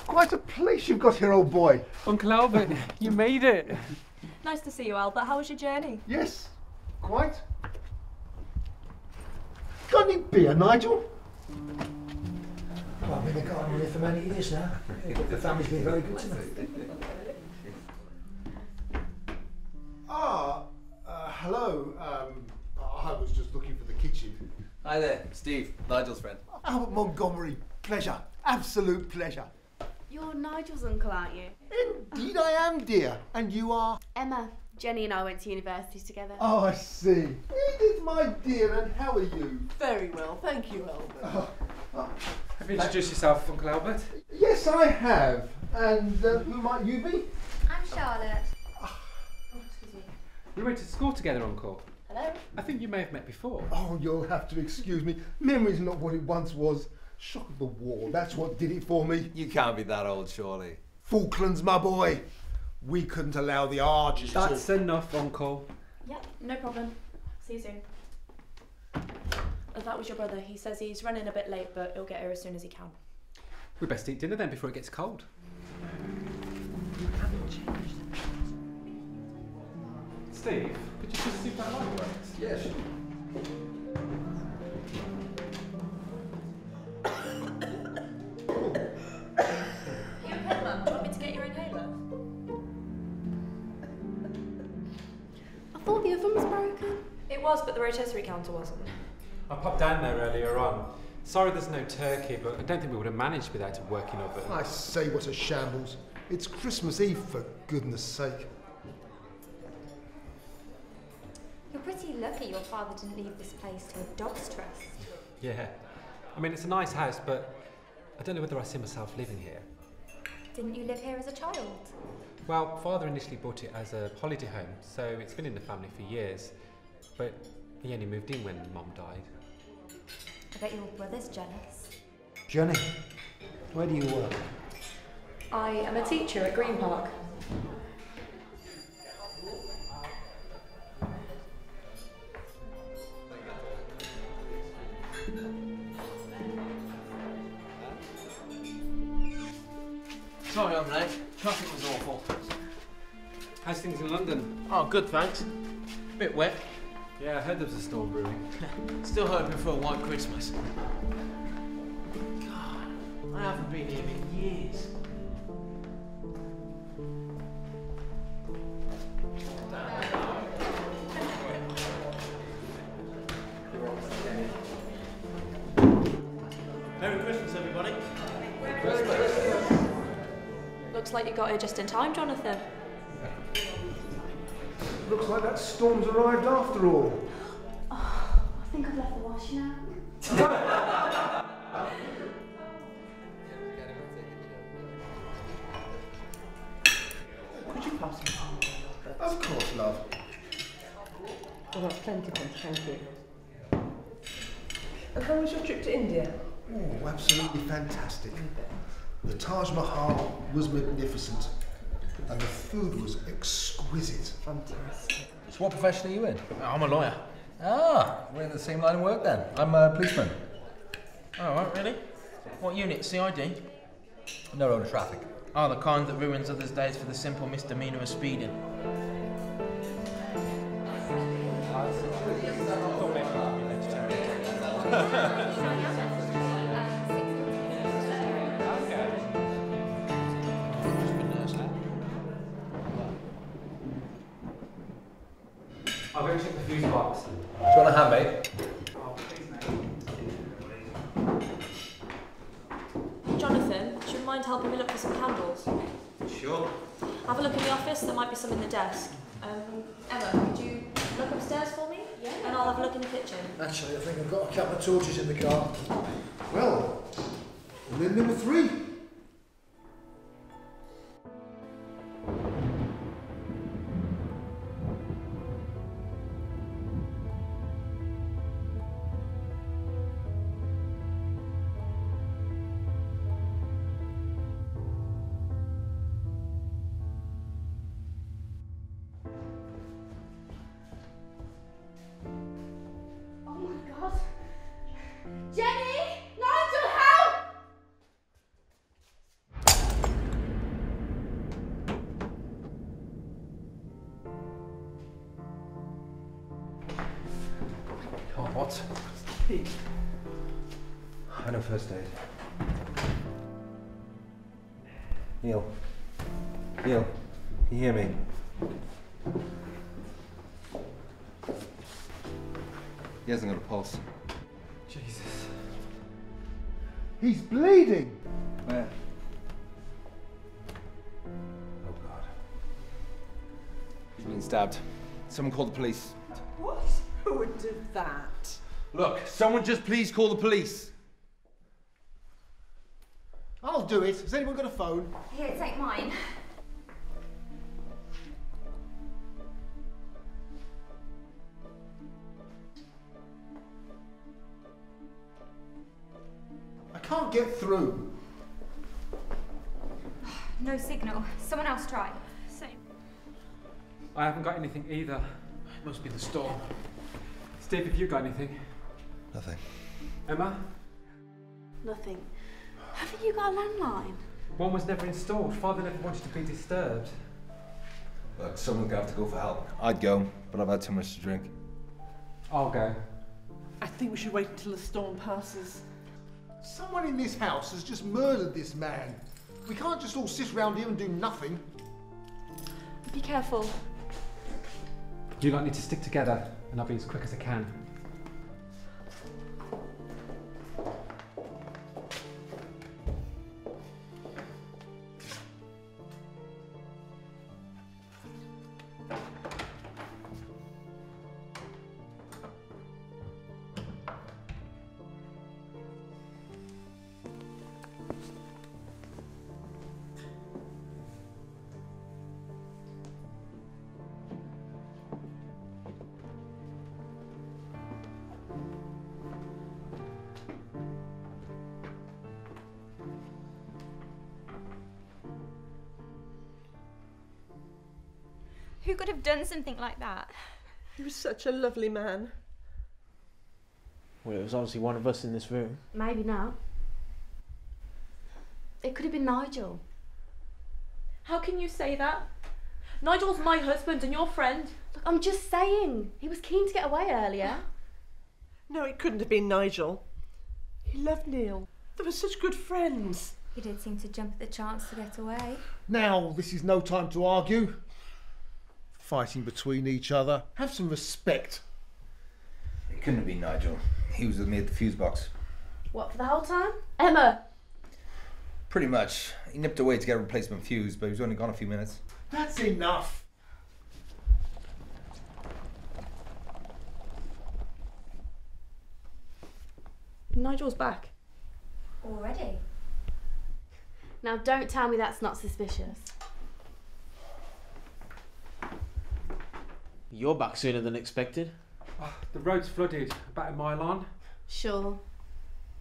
Quite a place you've got here, old boy. Uncle Albert, you made it. Nice to see you, Albert. How was your journey? Yes, quite. Got any beer, Nigel? Well, I've been a gardener here for many years now. The family's been very good to me. Hello. I was just looking for the kitchen. Hi there, Steve, Nigel's friend. Albert Montgomery, pleasure. Absolute pleasure. You're Nigel's uncle, aren't you? Indeed I am, dear. And you are? Emma. Jenny and I went to university together. Oh, I see. Edith, my dear, and how are you? Very well, thank you, Albert. Have you introduced yourself, Uncle Albert? Yes, I have. And who might you be? I'm Charlotte. Excuse me. We went to school together, Uncle. Hello. I think you may have met before. Oh, you'll have to excuse me. Memory's not what it once was. Shock of the war, that's what did it for me. You can't be that old, surely. Falklands, my boy. We couldn't allow the Argies. That's enough, Uncle. Yep, no problem. See you soon. That was your brother. He says he's running a bit late, but he'll get here as soon as he can. We best eat dinner then before it gets cold. Steve, could you just see if that light works? Yes. You okay, Mum? Do you want me to get your inhaler? I thought the oven was broken. It was, but the rotisserie counter wasn't. I popped down there earlier on. Sorry there's no turkey, but I don't think we would have managed without a working oven. I say, what a shambles. It's Christmas Eve, for goodness sake. You're pretty lucky your father didn't leave this place to a dog's trust. Yeah. I mean, it's a nice house, but I don't know whether I see myself living here. Didn't you live here as a child? Well, Father initially bought it as a holiday home, so it's been in the family for years. But he only moved in when Mum died. I bet your brother's jealous. Jenny, where do you work? I am a teacher at Green Park. Sorry I'm late. Traffic was awful. How's things in London? Oh, good, thanks. Bit wet. Yeah, I heard there was a storm brewing. Still hoping for a white Christmas. God, I haven't been here in years. Merry Christmas, everybody. Looks like you got here just in time, Jonathan. Looks like that storm's arrived after all. Oh, I think I've left the washing out. Could you pass me some? Of course, love. Well, that's plenty, thank you. And how was your trip to India? Oh, absolutely fantastic. The Taj Mahal was magnificent, and the food was exquisite. Fantastic. So what profession are you in? I'm a lawyer. Ah, we're in the same line of work then. I'm a policeman. Oh, right, really? What unit? CID? No road traffic. Oh, the kind that ruins others' days for the simple misdemeanour of speeding. I'll go check the fuse box. Do you want a hand, mate? Oh, please, mate. Jonathan, do you mind helping me look for some candles? Sure. Have a look in the office, there might be some in the desk. Emma, could you look upstairs for me? Yeah. And I'll have a look in the kitchen. Actually, I think I've got a couple of torches in the car. Well, and then number 3. Oh my god. Jenny! Nigel, help! Oh, what? I know first aid. Neil. Neil, can you hear me? He hasn't got a pulse. Jesus. He's bleeding. Where? Oh, God. He's been stabbed. Someone call the police. What? Who would do that? Look, someone just please call the police. I'll do it. Has anyone got a phone? Here, take mine. I can't get through. No signal. Someone else try. Same. I haven't got anything either. It must be the storm. Steve, have you got anything? Nothing. Emma? Nothing. Haven't you got a landline? One was never installed. Father never wanted to be disturbed. Look, someone's gonna have to go for help. I'd go, but I've had too much to drink. I'll go. I think we should wait until the storm passes. Someone in this house has just murdered this man. We can't just all sit around here and do nothing. Be careful. You lot need to stick together, and I'll be as quick as I can. Who could have done something like that? He was such a lovely man. Well, it was obviously one of us in this room. Maybe not. It could have been Nigel. How can you say that? Nigel's my husband and your friend. Look, I'm just saying. He was keen to get away earlier. No, it couldn't have been Nigel. He loved Neil. They were such good friends. He did seem to jump at the chance to get away. Now, this is no time to argue. Fighting between each other. Have some respect. It couldn't have been Nigel. He was with me at the fuse box. What, for the whole time? Emma! Pretty much. He nipped away to get a replacement fuse, but he was only gone a few minutes. That's enough. Nigel's back. Already? Now don't tell me that's not suspicious. You're back sooner than expected. Oh, the road's flooded, about a mile on. Sure.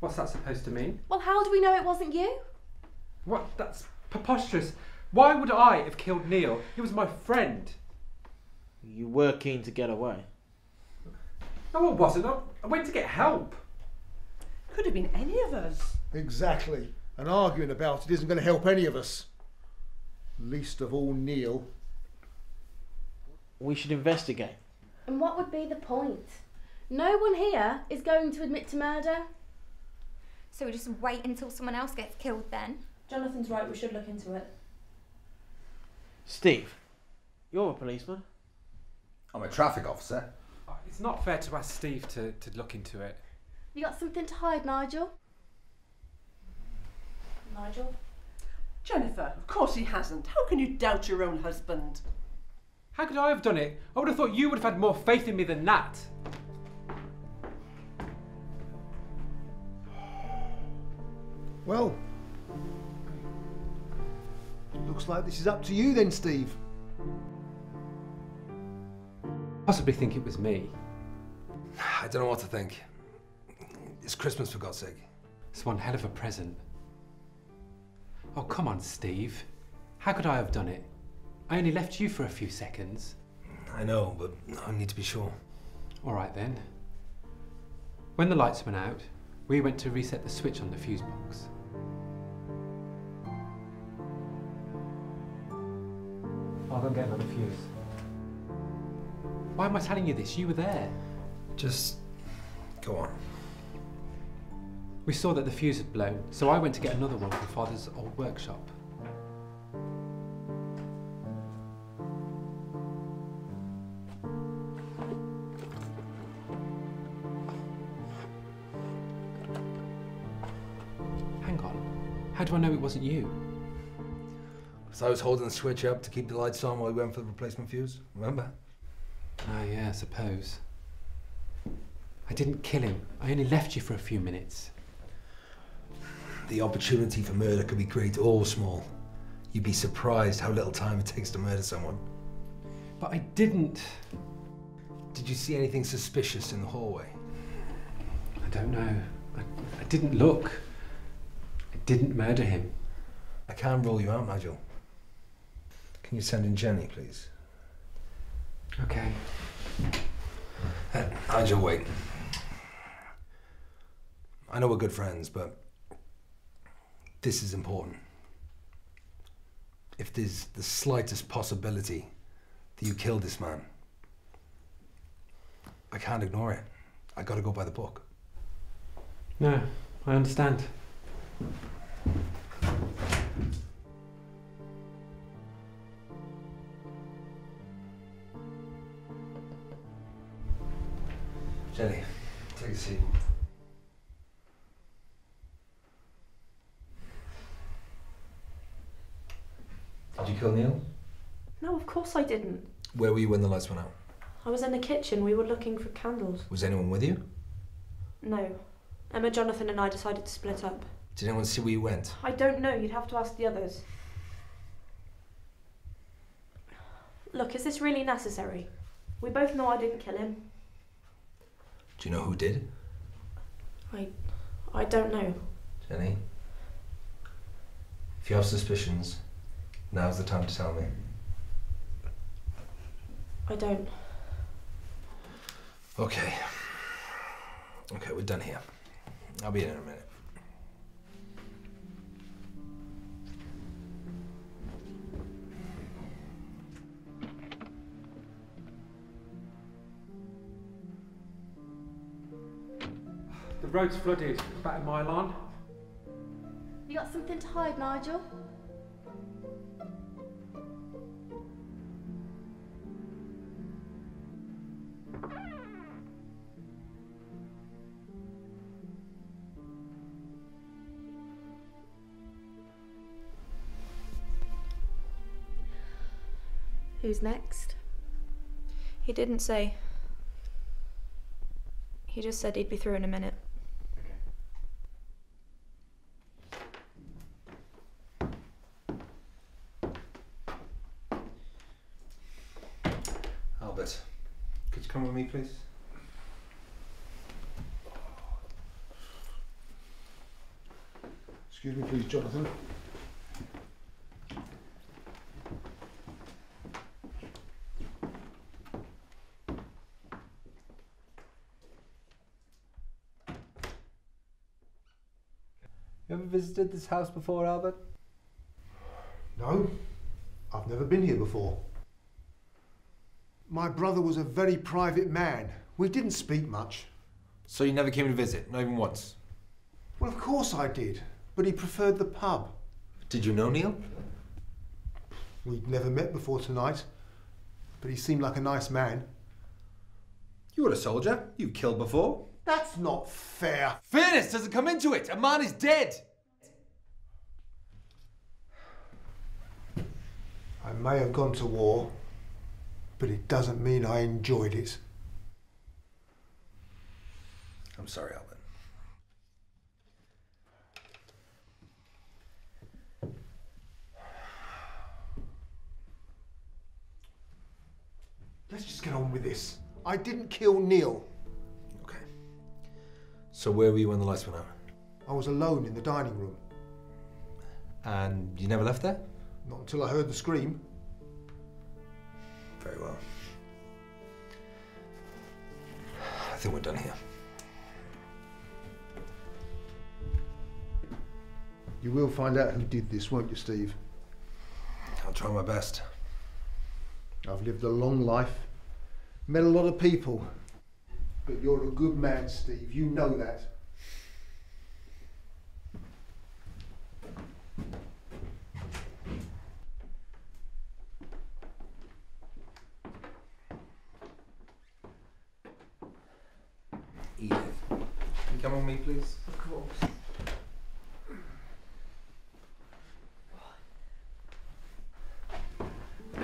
What's that supposed to mean? Well, how do we know it wasn't you? What? That's preposterous. Why would I have killed Neil? He was my friend. You were keen to get away. No, I wasn't. I went to get help. Could have been any of us. Exactly. And arguing about it isn't going to help any of us. Least of all Neil. We should investigate. And what would be the point? No one here is going to admit to murder. So we just wait until someone else gets killed then? Jonathan's right, we should look into it. Steve, you're a policeman. I'm a traffic officer. It's not fair to ask Steve to look into it. You got something to hide, Nigel? Nigel? Jennifer, of course he hasn't. How can you doubt your own husband? How could I have done it? I would have thought you would have had more faith in me than that. Well, looks like this is up to you then, Steve. Possibly think it was me. I don't know what to think. It's Christmas, for God's sake. It's one hell of a present. Oh, come on, Steve. How could I have done it? I only left you for a few seconds. I know, but I need to be sure. All right then. When the lights went out, we went to reset the switch on the fuse box. I'll go and get another fuse. Why am I telling you this? You were there. Just go on. We saw that the fuse had blown, so I went to get another one from Father's old workshop. Hang on. How do I know it wasn't you? So I was holding the switch up to keep the lights on while we went for the replacement fuse, remember? Ah, yeah, I suppose. I didn't kill him. I only left you for a few minutes. The opportunity for murder could be great or small. You'd be surprised how little time it takes to murder someone. But I didn't. Did you see anything suspicious in the hallway? I don't know. I didn't look. I didn't murder him. I can't rule you out, Nigel. Can you send in Jenny, please? Okay. Nigel, wait. I know we're good friends, but this is important. If there's the slightest possibility that you killed this man, I can't ignore it. I gotta go by the book. No, I understand. Jenny, take a seat. Did you kill Neil? No, of course I didn't. Where were you when the lights went out? I was in the kitchen, we were looking for candles. Was anyone with you? No. Emma, Jonathan and I decided to split up. Did anyone see where you went? I don't know, you'd have to ask the others. Look, is this really necessary? We both know I didn't kill him. Do you know who did? I don't know. Jenny? If you have suspicions, now's the time to tell me. I don't. Okay. Okay, we're done here. I'll be in a minute. The road's flooded, about a mile on. You got something to hide, Nigel? Who's next? He didn't say. He just said he'd be through in a minute. Albert, could you come with me, please? Excuse me, please, Jonathan. You ever visited this house before, Albert? No, I've never been here before. My brother was a very private man. We didn't speak much. So you never came to visit, not even once? Well, of course I did, but he preferred the pub. Did you know Neil? We'd never met before tonight, but he seemed like a nice man. You were a soldier. You killed before. That's not fair. Fairness doesn't come into it. A man is dead. I may have gone to war, but it doesn't mean I enjoyed it. I'm sorry, Albert. Let's just get on with this. I didn't kill Neil. Okay. So where were you when the lights went out? I was alone in the dining room. And you never left there? Not until I heard the scream. Very well. I think we're done here. You will find out who did this, won't you, Steve? I'll try my best. I've lived a long life, met a lot of people, but you're a good man, Steve. You know that. Edith, can you come with me, please? Of course.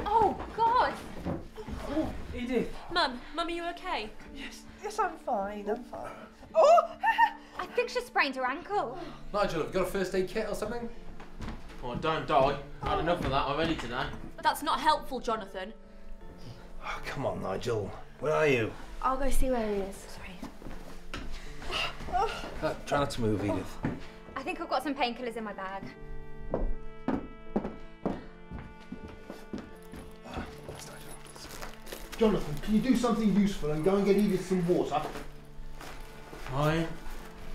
Oh, God! Oh, Edith. Mum, are you okay? Yes, I'm fine. I'm fine. Oh! I think she sprained her ankle. Nigel, have you got a first aid kit or something? Oh, don't die. I had enough of that already today. That's not helpful, Jonathan. Oh, come on, Nigel. Where are you? I'll go see where he is. Try not to move, Edith. I think I've got some painkillers in my bag. Jonathan, can you do something useful and go and get Edith some water? Fine.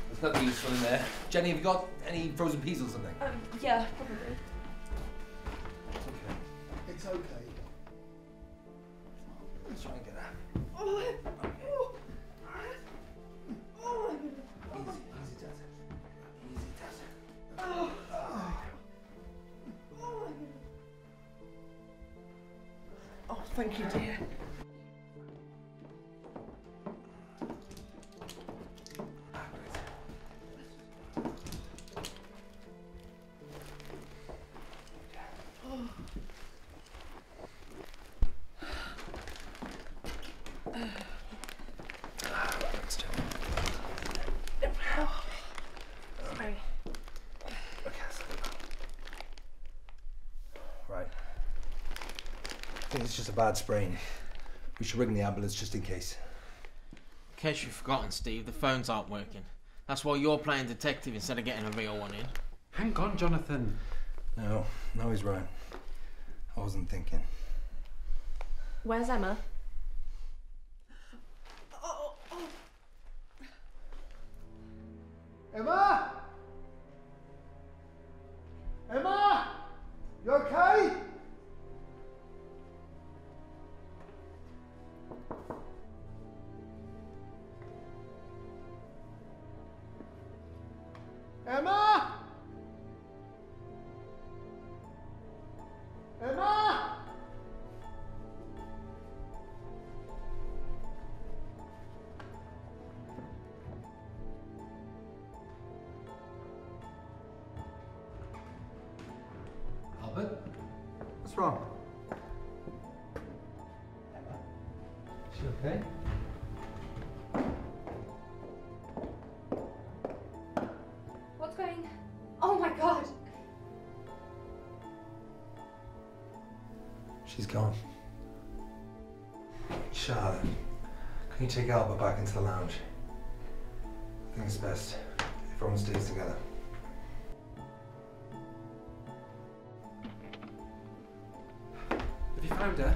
There's nothing useful in there. Jenny, have you got any frozen peas or something? Yeah, probably. Okay. It's okay. Let's try and get that. Easy does it. Easy does it. Oh, thank you, dear. Right. I think it's just a bad sprain. We should ring the ambulance just in case. In case you've forgotten, Steve, the phones aren't working. That's why you're playing detective instead of getting a real one in. Hang on, Jonathan. No, he's right. I wasn't thinking. Where's Emma? Emma? Emma? You okay? Emma? Emma? Albert? What's wrong? She okay? What's going... Oh my god! She's gone. Charlotte, can you take Albert back into the lounge? I think it's best if everyone stays together. Have you found her?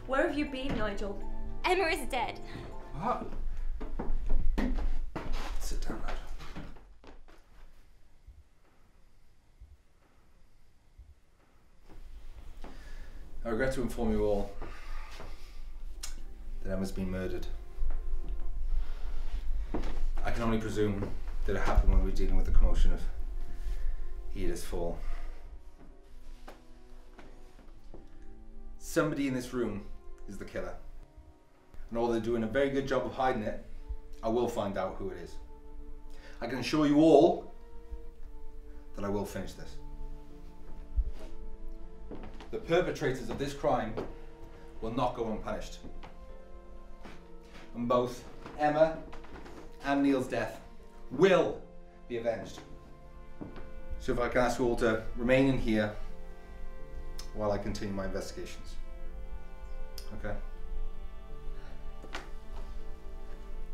Where have you been, Nigel? Emma is dead. What? Sit down, lad. I regret to inform you all that Emma's been murdered. I can only presume that it happened when we were dealing with the commotion of Edith's fall. Somebody in this room is the killer. And although they're doing a very good job of hiding it, I will find out who it is. I can assure you all that I will finish this. The perpetrators of this crime will not go unpunished. And both Emma and Neil's death will be avenged. So if I can ask you all to remain in here while I continue my investigations. Okay?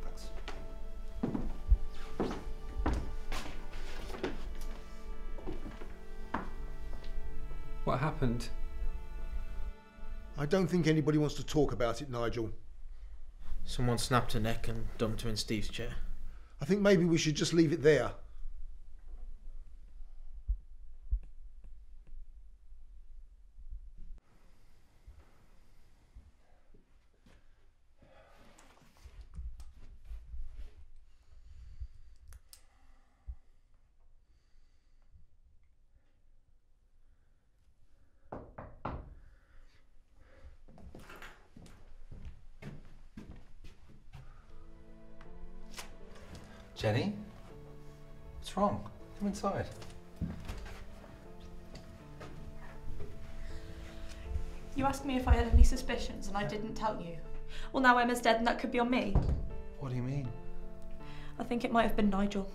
Thanks. What happened? I don't think anybody wants to talk about it, Nigel. Someone snapped her neck and dumped her in Steve's chair. I think maybe we should just leave it there. Jenny? What's wrong? Come inside. You asked me if I had any suspicions and I didn't tell you. Well, now Emma's dead and that could be on me. What do you mean? I think it might have been Nigel.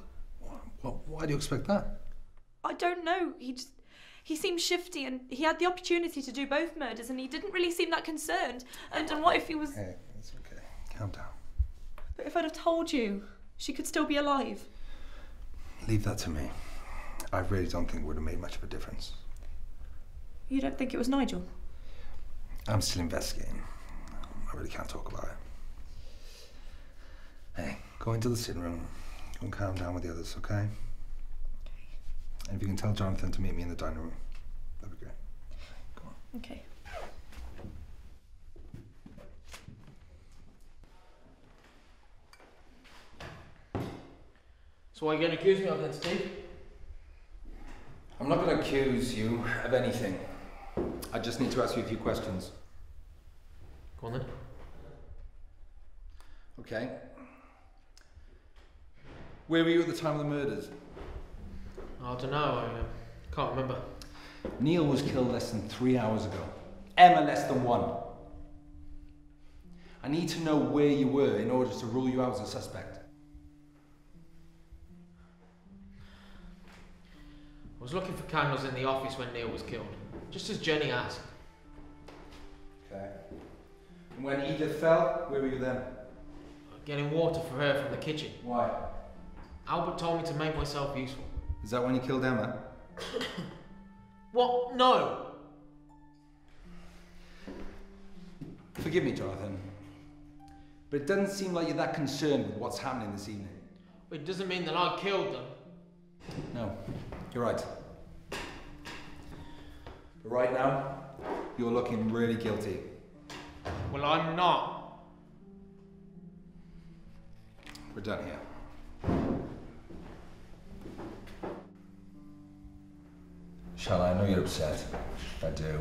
Why do you expect that? I don't know. He seemed shifty and he had the opportunity to do both murders and he didn't really seem that concerned. And what if he was... Hey, it's okay. Calm down. But if I'd have told you, she could still be alive. Leave that to me. I really don't think it would have made much of a difference. You don't think it was Nigel? I'm still investigating. I really can't talk about it. Hey, go into the sitting room. Go and calm down with the others, okay? Okay. And if you can tell Jonathan to meet me in the dining room, that'd be great. Go on. Okay. So what are you going to accuse me of then, Steve? I'm not going to accuse you of anything. I just need to ask you a few questions. Go on then. Okay. Where were you at the time of the murders? I don't know, I can't remember. Neil was killed less than 3 hours ago. Emma less than 1. I need to know where you were in order to rule you out as a suspect. I was looking for candles in the office when Neil was killed, just as Jenny asked. Okay. And when Edith fell, where were you then? Getting water for her from the kitchen. Why? Albert told me to make myself useful. Is that when you killed Emma? What? No! Forgive me, Jonathan, but it doesn't seem like you're that concerned with what's happening this evening. It doesn't mean that I killed them. No, you're right. But right now, you're looking really guilty. Well, I'm not. We're done here. Charlotte, I know you're upset. I do.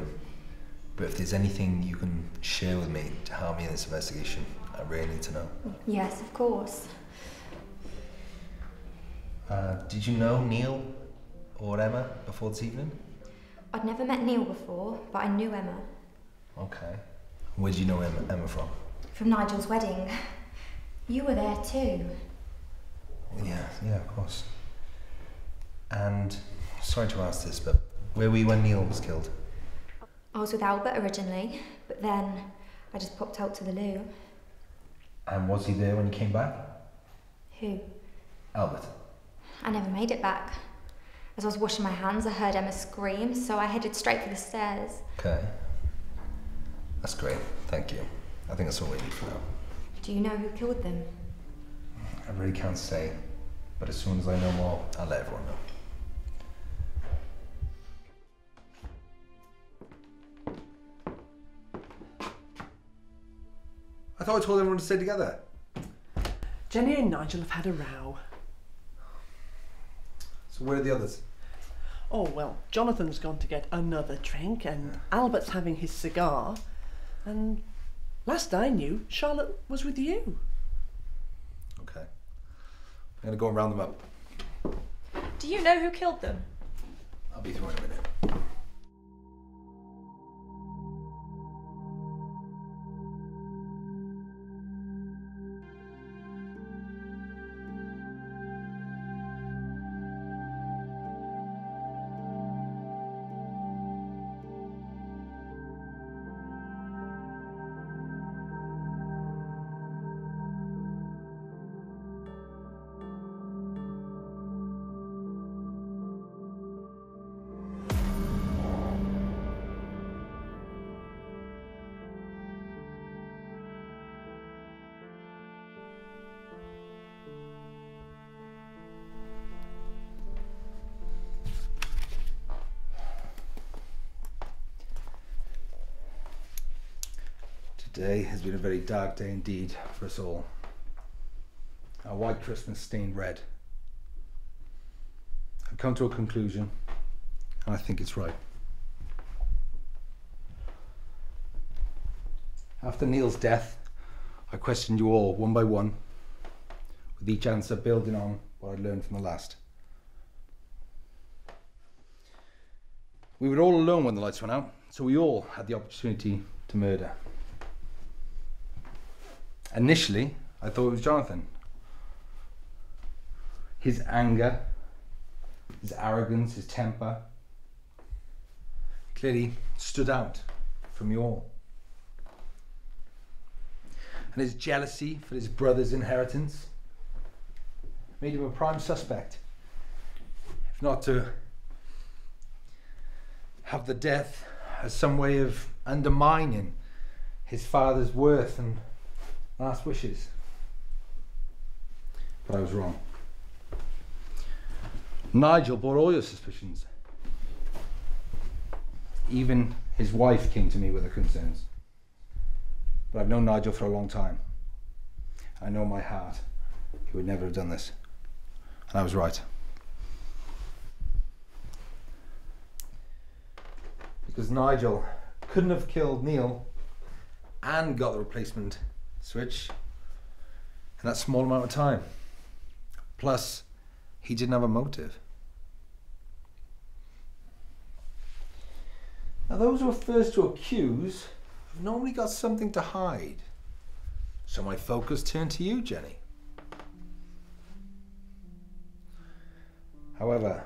But if there's anything you can share with me to help me in this investigation, I really need to know. Yes, of course. Did you know Neil or Emma before this evening? I'd never met Neil before, but I knew Emma. Okay. Where did you know Emma from? From Nigel's wedding. You were there too. Yeah, of course. And, sorry to ask this, but where were you when Neil was killed? I was with Albert originally, but then I just popped out to the loo. And was he there when you came back? Who? Albert. I never made it back. As I was washing my hands, I heard Emma scream, so I headed straight for the stairs. Okay. That's great, thank you. I think that's all we need for now. Do you know who killed them? I really can't say, but as soon as I know more, I'll let everyone know. I thought I told everyone to stay together. Jenny and Nigel have had a row. So where are the others? Oh, well, Jonathan's gone to get another drink and Albert's having his cigar. And last I knew, Charlotte was with you. Okay. I'm going to go and round them up. Do you know who killed them? I'll be through in a minute. Today has been a very dark day indeed for us all. Our white Christmas stained red. I've come to a conclusion, and I think it's right. After Neil's death, I questioned you all one by one, with each answer building on what I'd learned from the last. We were all alone when the lights went out, so we all had the opportunity to murder. Initially, I thought it was Jonathan. His anger, his arrogance, his temper clearly stood out from you all. And his jealousy for his brother's inheritance made him a prime suspect. If not to have the death as some way of undermining his father's worth and last wishes. But I was wrong. Nigel bore all your suspicions. Even his wife came to me with her concerns. But I've known Nigel for a long time. I know in my heart he would never have done this. And I was right. Because Nigel couldn't have killed Neil and got the replacement switch in that small amount of time. Plus, he didn't have a motive. Now, those who are first to accuse have normally got something to hide. So my focus turned to you, Jenny. However,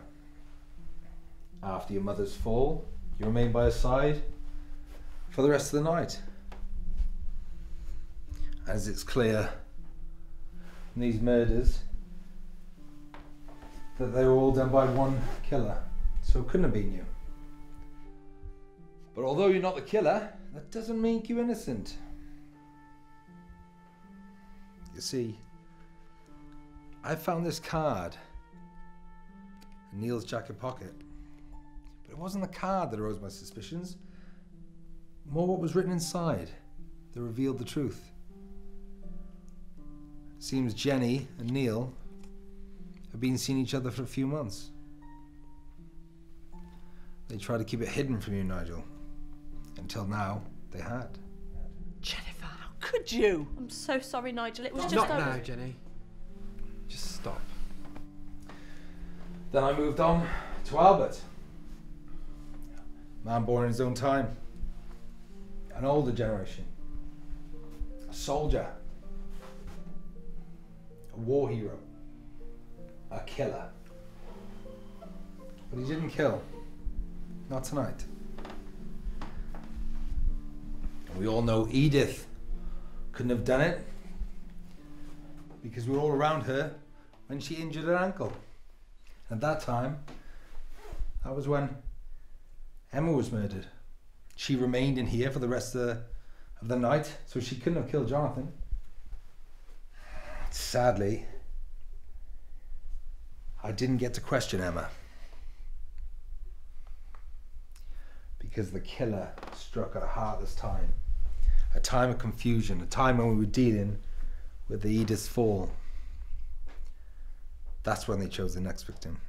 after your mother's fall, you remained by her side for the rest of the night. As it's clear from these murders that they were all done by one killer, so it couldn't have been you. But although you're not the killer, that doesn't make you innocent. You see, I found this card in Neil's jacket pocket, but it wasn't the card that arose my suspicions, more what was written inside that revealed the truth. It seems Jenny and Neil have been seeing each other for a few months. They tried to keep it hidden from you, Nigel. Until now, they had. Jennifer, how could you? I'm so sorry, Nigel. It was just Not now, Jenny. Just stop. Then I moved on to Albert. Man born in his own time. An older generation. soldier, a war hero, a killer. But he didn't kill. Not tonight. And we all know Edith couldn't have done it because we were all around her when she injured her ankle. At that time, that was when Emma was murdered. She remained in here for the rest of the night, so she couldn't have killed Jonathan. Sadly, I didn't get to question Emma because the killer struck at a heartless time, a time of confusion, a time when we were dealing with the Edith's fall. That's when they chose the next victim.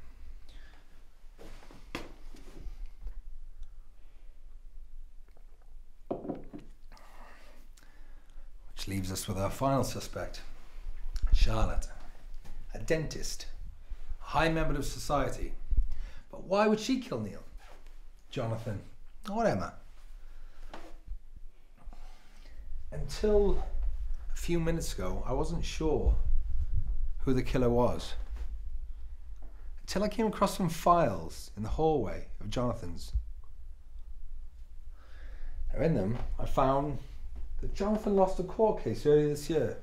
Which leaves us with our final suspect, Charlotte, a dentist, a high member of society. But why would she kill Neil, Jonathan, or Emma? Until a few minutes ago, I wasn't sure who the killer was. Until I came across some files in the hallway of Jonathan's. Now in them, I found that Jonathan lost a court case earlier this year.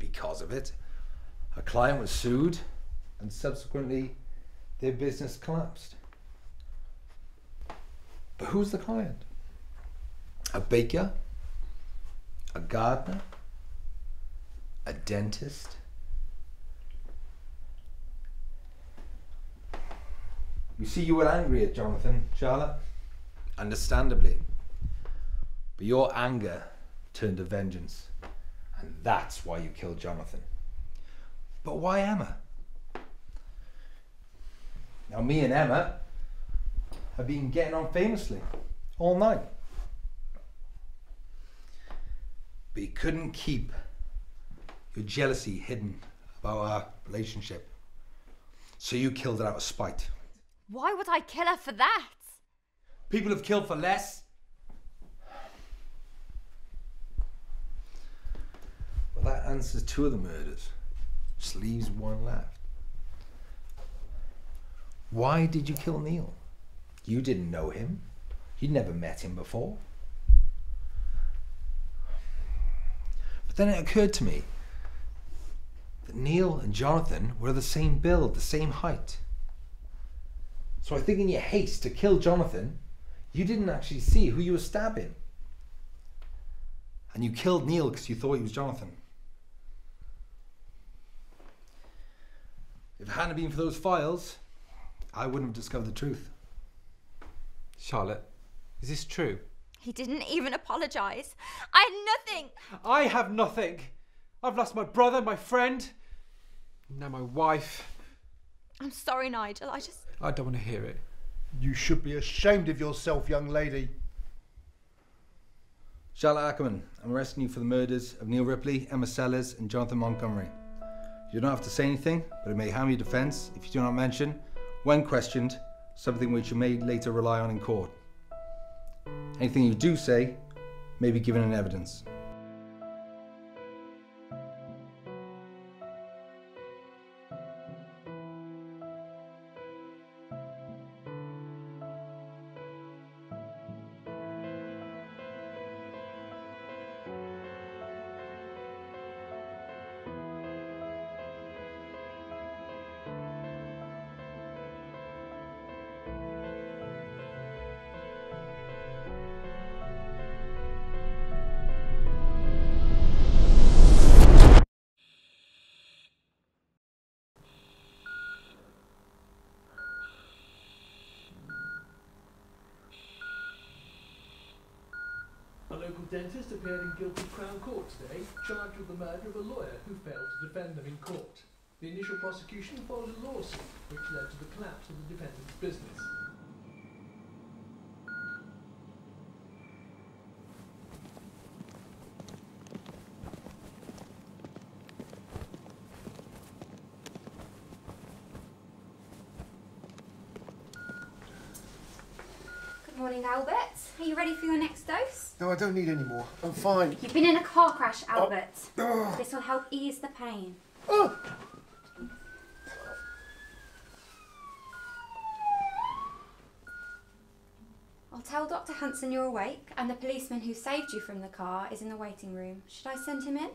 Because of it, a client was sued and subsequently their business collapsed. But who's the client? A baker? A gardener? A dentist? You see, you were angry at Jonathan, Charlotte, understandably. But your anger turned to vengeance, and that's why you killed Jonathan. But why Emma? Now, me and Emma have been getting on famously all night. But you couldn't keep your jealousy hidden about our relationship. So you killed her out of spite. Why would I kill her for that? People have killed for less. Well, that answers 2 of the murders. Just leaves 1 left. Why did you kill Neil? You didn't know him. You'd never met him before. But then it occurred to me that Neil and Jonathan were the same build, the same height. So I think in your haste to kill Jonathan, you didn't actually see who you were stabbing. And you killed Neil because you thought he was Jonathan. If it hadn't been for those files, I wouldn't have discovered the truth. Charlotte, is this true? He didn't even apologise. I had nothing. I have nothing. I've lost my brother, my friend, now my wife. I'm sorry, Nigel. I don't want to hear it. You should be ashamed of yourself, young lady. Charlotte Ackerman, I'm arresting you for the murders of Neil Ripley, Emma Sellers and Jonathan Montgomery. You don't have to say anything, but it may harm your defence if you do not mention, when questioned, something which you may later rely on in court. Anything you do say may be given in evidence. A local dentist appeared in Guildford Crown Court today, charged with the murder of a lawyer who failed to defend them in court. The initial prosecution followed a lawsuit, which led to the collapse of the defendant's business. Good morning, Albert. Are you ready for your next dose? No, I don't need any more. I'm fine. You've been in a car crash, Albert. Oh. This will help ease the pain. Oh. I'll tell Dr. Hanson you're awake and the policeman who saved you from the car is in the waiting room. Should I send him in?